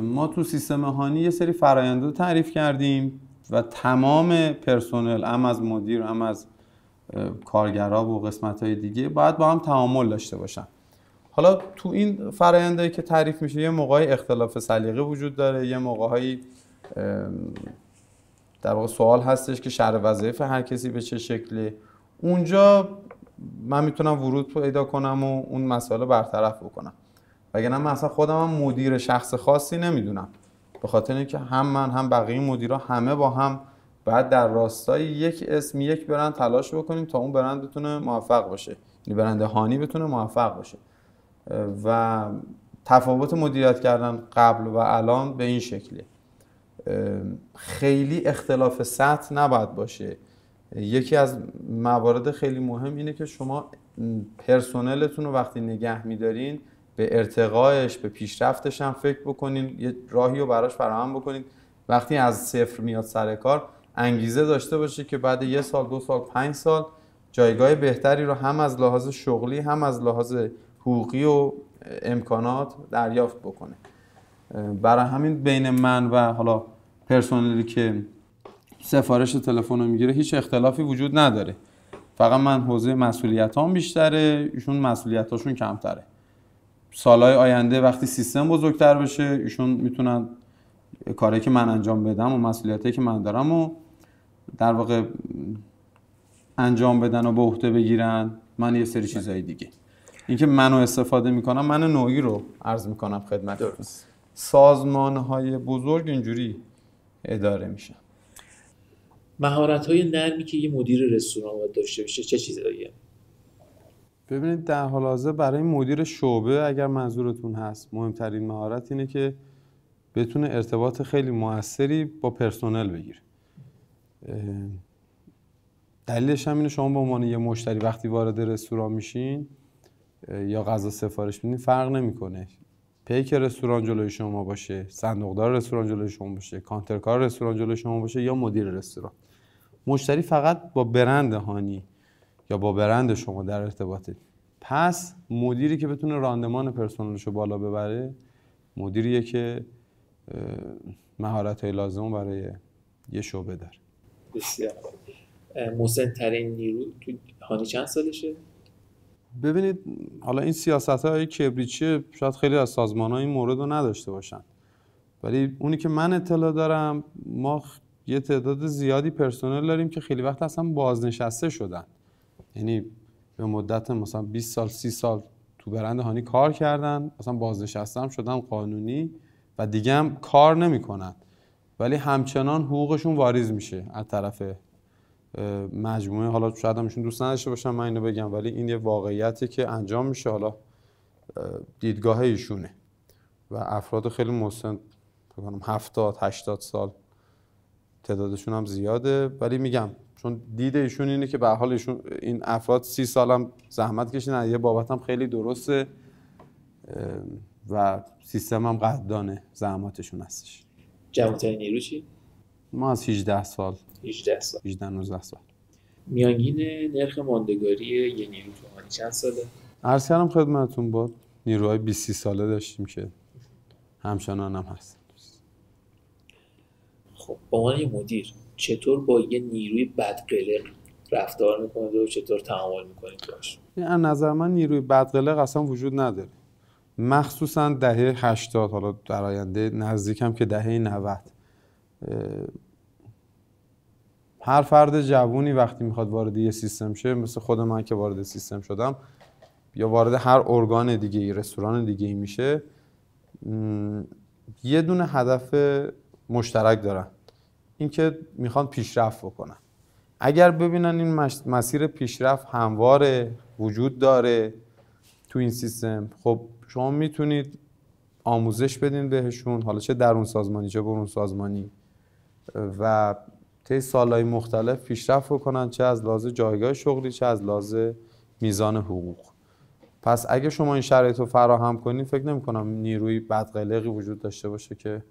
ما تو سیستم هانی یه سری فرآیندها تعریف کردیم و تمام پرسنل، هم از مدیر هم از کارگرها و قسمت‌های دیگه باید با هم تعامل داشته باشن. حالا تو این فرآیندهایی که تعریف میشه یه موقعی اختلاف سلیقه وجود داره، یه موقعی در واقع سوال هستش که شرح وظایف هر کسی به چه شکله. اونجا من میتونم ورود پیدا کنم و اون مسئله برطرف بکنم، وگرنه من اصلا خودم هم مدیر شخص خاصی نمیدونم، به خاطر اینکه هم من هم بقیه مدیرا همه با هم بعد در راستای یک اسم، یک برند تلاش بکنیم تا اون برند بتونه موفق باشه، یعنی برند هانی بتونه موفق باشه. و تفاوت مدیریت کردن قبل و الان به این شکلیه. خیلی اختلاف سطح نباید باشه. یکی از موارد خیلی مهم اینه که شما پرسنلتون رو وقتی نگه می‌دارین به ارتقایش، به پیشرفتش هم فکر بکنین، یه راهی رو براش فراهم بکنین. وقتی از صفر میاد سر کار انگیزه داشته باشه که بعد 1 سال، 2 سال، 5 سال جایگاه بهتری رو هم از لحاظ شغلی هم از لحاظ حقوقی و امکانات دریافت بکنه. برای همین بین من و حالا پرسنلی که سفارش تلفن رو میگیره هیچ اختلافی وجود نداره، فقط من حوزه مسئولیتام بیشتره، ایشون مسئولیتاشون کمتره. سالهای آینده وقتی سیستم بزرگتر بشه ایشون میتونن کاری که من انجام بدم و مسئولیتی که من دارم و در واقع انجام بدن و به عهده بگیرن، من یه سری چیزای دیگه. اینکه منو استفاده میکنم، من نوعی رو عرض میکنم خدمتتون. سازمان‌های بزرگ اینجوری اداره میشن. مهارت‌های نرمی که یه مدیر رستوران باید داشته باشه چه چیزاییه؟ ببینید در حال حاضر برای مدیر شعبه اگر منظورتون هست، مهمترین مهارت اینه که بتونه ارتباط خیلی موثری با پرسنل بگیره. دلیلش هم اینه شما به عنوان یه مشتری وقتی وارد رستوران میشین یا غذا سفارش میدین فرق نمیکنه پیک رستوران جلوی شما باشه، صندوقدار رستوران جلوی شما باشه، کانترکار رستوران جلوی شما باشه یا مدیر رستوران. مشتری فقط با برند هانی یا با برند شما در ارتباطه. پس مدیری که بتونه راندمان پرسنلشو بالا ببره، مدیریه که مهارت‌های لازم برای یه شعبه داره. بسیار مسن‌ترین نیرو تو هانی چند سالشه؟ ببینید حالا این سیاست‌های کبریچی شاید خیلی از سازمان‌ها این مورد رو نداشته باشن، ولی اونی که من اطلاع دارم ما یه تعداد زیادی پرسنل داریم که خیلی وقت اصلا بازنشسته شدن، یعنی به مدت مثلا 20 سال 30 سال تو برند هانی کار کردن، مثلا بازنشسته هم شدن قانونی و دیگه هم کار نمی‌کنن، ولی همچنان حقوقشون واریز میشه از طرف مجموعه. حالا شاید همشون دوست نداشته باشم من اینو بگم، ولی این یه واقعیتی که انجام میشه، حالا دیدگاه ایشونه و افراد خیلی مسن، فکر کنم 70 80 سال تعدادشون هم زیاده، ولی میگم چون دید ایشون اینه که به هر حال ایشون این افراد 30 سال هم زحمت کشیدن، یه بابت هم خیلی درسته و سیستم هم قدردان زحماتشون هستش. جوان‌ترین نیرو چی؟ ما از 18 سال 18 19 سال. میانگین نرخ ماندگاری یه نیرو تو هانی چند ساله؟ عرض کردم خدمتتون با نیروهای 20 ساله داشتیم که همچنان هم هست. خب به عنوان یه مدیر چطور با یه نیروی بدقلق رفتار میکنید و چطور تعامل میکنید باش؟ از نظر من نیروی بدقلق اصلا وجود نداره، مخصوصا دهه 80، حالا در آینده نزدیکم که دهه 90. هر فرد جوونی وقتی میخواد وارد یه سیستم شه، مثل خود من که وارد سیستم شدم یا وارد هر ارگان دیگه ای، رستوران دیگه ای میشه، یه دونه هدف مشترک دارن، اینکه میخوان پیشرفت بکنن. اگر ببینن این مسیر پیشرفت همواره وجود داره تو این سیستم، خب شما میتونید آموزش بدین بهشون، حالا چه درون سازمانی چه برون سازمانی، و طی سالهای مختلف پیشرفت بکنن، چه از لحاظ جایگاه شغلی چه از لحاظ میزان حقوق. پس اگه شما این شرایط رو فراهم کنید، فکر نمی کنم نیروی بدقلقی وجود داشته باشه که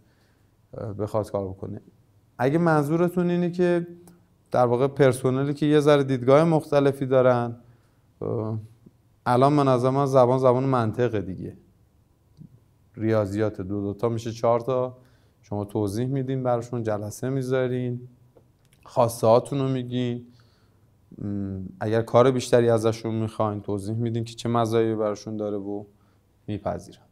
بخواد کار بکنه. اگه منظورتون اینه که در واقع پرسنلی که یه ذره دیدگاه مختلفی دارن، الان من از من زبان منطقه دیگه، ریاضیات دو تا میشه 4 تا، شما توضیح میدین براشون، جلسه میذارین، خواسته هاتون رو میگین، اگر کار بیشتری ازشون میخواین توضیح میدین که چه مزایایی براشون داره و میپذیرن.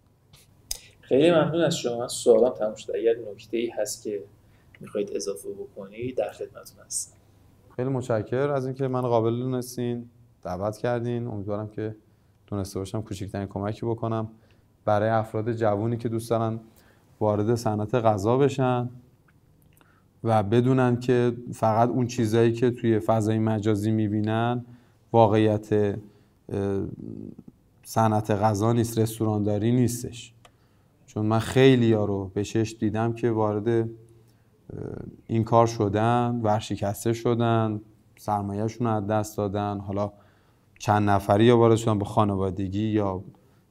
خیلی ممنون از شما. سوالام تموم شد. اگر نکته‌ای هست که میخواید اضافه بکنید در خدمتتون هستم. خیلی متشکرم از اینکه من قابل دونستین، دعوت کردین. امیدوارم که تونسته باشم کوچکترین کمکی بکنم برای افراد جوونی که دوست دارن وارد صنعت غذا بشن و بدونن که فقط اون چیزایی که توی فضای مجازی میبینن واقعیت صنعت غذا نیست، رستورانداری نیستش. چون من خیلی ها رو به چشم دیدم که وارد این کار شدن، ورشکسته شدن، سرمایه‌شون رو از دست دادن، حالا چند نفری یا وارد شدن به خانوادگی یا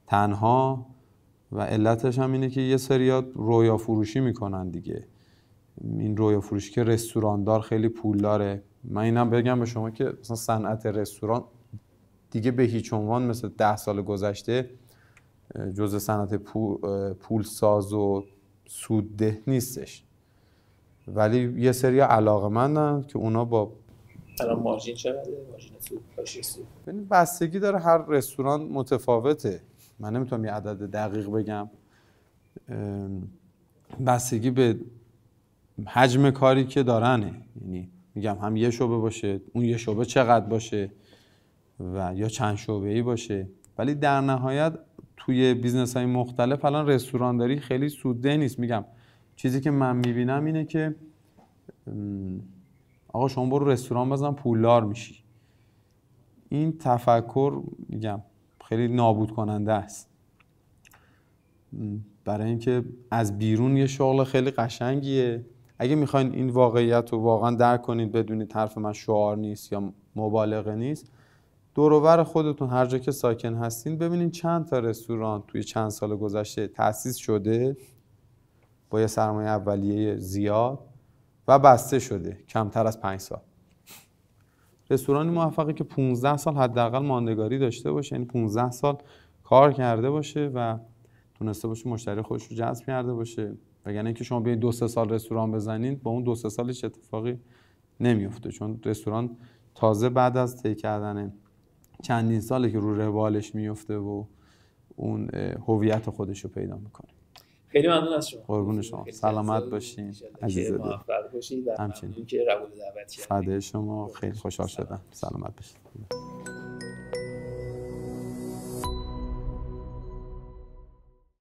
تنها، و علتش هم اینه که یه سری‌ها رویا فروشی میکنن دیگه. این رویا فروشی که رستوراندار خیلی پول داره. من اینم بگم به شما که مثلا صنعت رستوران دیگه به هیچ عنوان مثل 10 سال گذشته جزء صنعت پول ساز و سودده نیستش، ولی یه سری علاقه‌مندن که اونا با الان مارجین چقدره؟ مارجین سود باشه سود. بستگی داره، هر رستوران متفاوته، من نمیتونم یه عدد دقیق بگم، بستگی به حجم کاری که دارنه. یعنی میگم هم یه شعبه باشه، اون یه شعبه چقدر باشه و یا چند شعبه‌ای باشه. ولی در نهایت توی بیزنس‌های مختلف الان رستورانداری خیلی سودده نیست. میگم چیزی که من میبینم اینه که آقا شما برو رستوران بزن پولدار میشی. این تفکر میگم خیلی نابود کننده است. برای اینکه از بیرون یه شغل خیلی قشنگیه. اگه میخواین این واقعیت رو واقعا درک کنید، بدونید حرف من شعار نیست یا مبالغه نیست، دور و بر خودتون هر جا که ساکن هستین ببینید چند تا رستوران توی چند سال گذشته تأسیس شده با یه سرمایه اولیه زیاد و بسته شده کمتر از 5 سال. رستورانی موفقی که 15 سال حداقل ماندگاری داشته باشه، یعنی 15 سال کار کرده باشه و تونسته باشه مشتری خودش رو جذب کرده باشه. وگرنه اینکه شما بیاید 2-3 سال رستوران بزنید با اون 2-3 سالش اتفاقی نمیفته، چون رستوران تازه بعد از طی کردن چندین ساله که رو روالش میفته و اون هویت خودش رو پیدا میکنه. خیلی ممنون از شما. قربون شما. سلامت باشین عزیز دل. موفق باشید و همچنین که قبول دعوت کردید. فدای شما. خیلی خوشحال شدم. سلامت باشید.